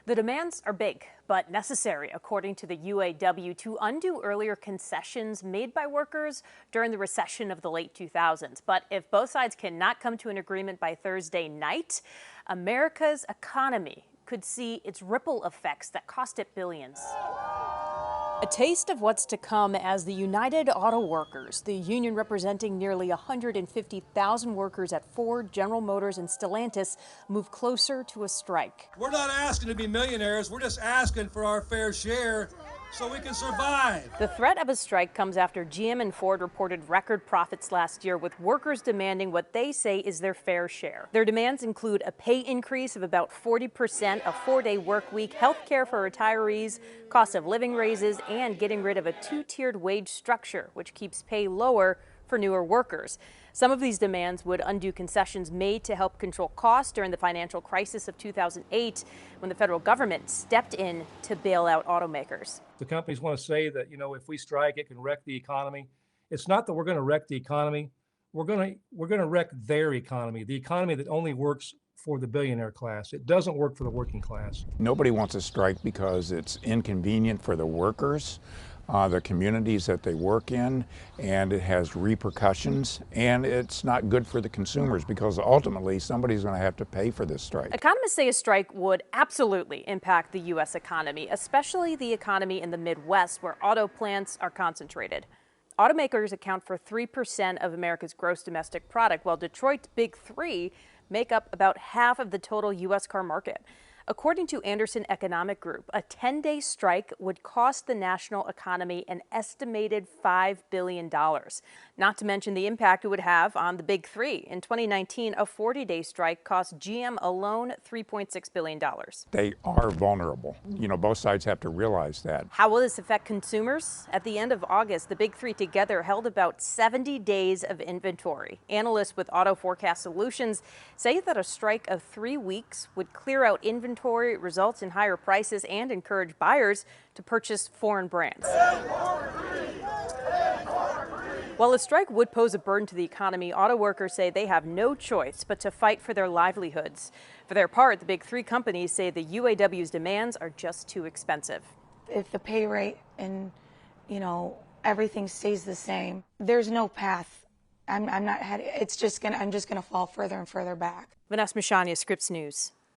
The demands are big, but necessary, according to the UAW, to undo earlier concessions made by workers during the recession of the late 2000s. But if both sides cannot come to an agreement by Thursday night, America's economy could see its ripple effects that cost it billions. A taste of what's to come as the United Auto Workers, the union representing nearly 150,000 workers at Ford, General Motors, and Stellantis, move closer to a strike. We're not asking to be millionaires. We're just asking for our fair share so we can survive. The threat of a strike comes after GM and Ford reported record profits last year, with workers demanding what they say is their fair share. Their demands include a pay increase of about 40%, a 4-day work week, health care for retirees, cost of living raises, and getting rid of a two-tiered wage structure, which keeps pay lower for newer workers. Some of these demands would undo concessions made to help control costs during the financial crisis of 2008, when the federal government stepped in to bail out automakers. The companies want to say that, if we strike, it can wreck the economy. It's not that we're going to wreck the economy. We're going to wreck their economy, the economy that only works for the billionaire class. It doesn't work for the working class. Nobody wants to strike because it's inconvenient for the workers, the communities that they work in, and it has repercussions, and it's not good for the consumers because ultimately somebody's going to have to pay for this strike. Economists say a strike would absolutely impact the U.S. economy, especially the economy in the Midwest, where auto plants are concentrated. Automakers account for 3% of America's gross domestic product, while Detroit's Big Three make up about half of the total U.S. car market. According to Anderson Economic Group, a 10-day strike would cost the national economy an estimated $5 billion, not to mention the impact it would have on the Big Three. In 2019, a 40-day strike cost GM alone $3.6 billion. They are vulnerable. Both sides have to realize that. How will this affect consumers? At the end of August, the Big Three together held about 70 days of inventory. Analysts with Auto Forecast Solutions say that a strike of 3 weeks would clear out inventory, results in higher prices, and encourage buyers to purchase foreign brands. While a strike would pose a burden to the economy, auto workers say they have no choice but to fight for their livelihoods. For their part, the Big Three companies say the UAW's demands are just too expensive. If the pay rate and, everything stays the same, there's no path. I'm just going to fall further and further back. Vanessa Mashania, Scripps News.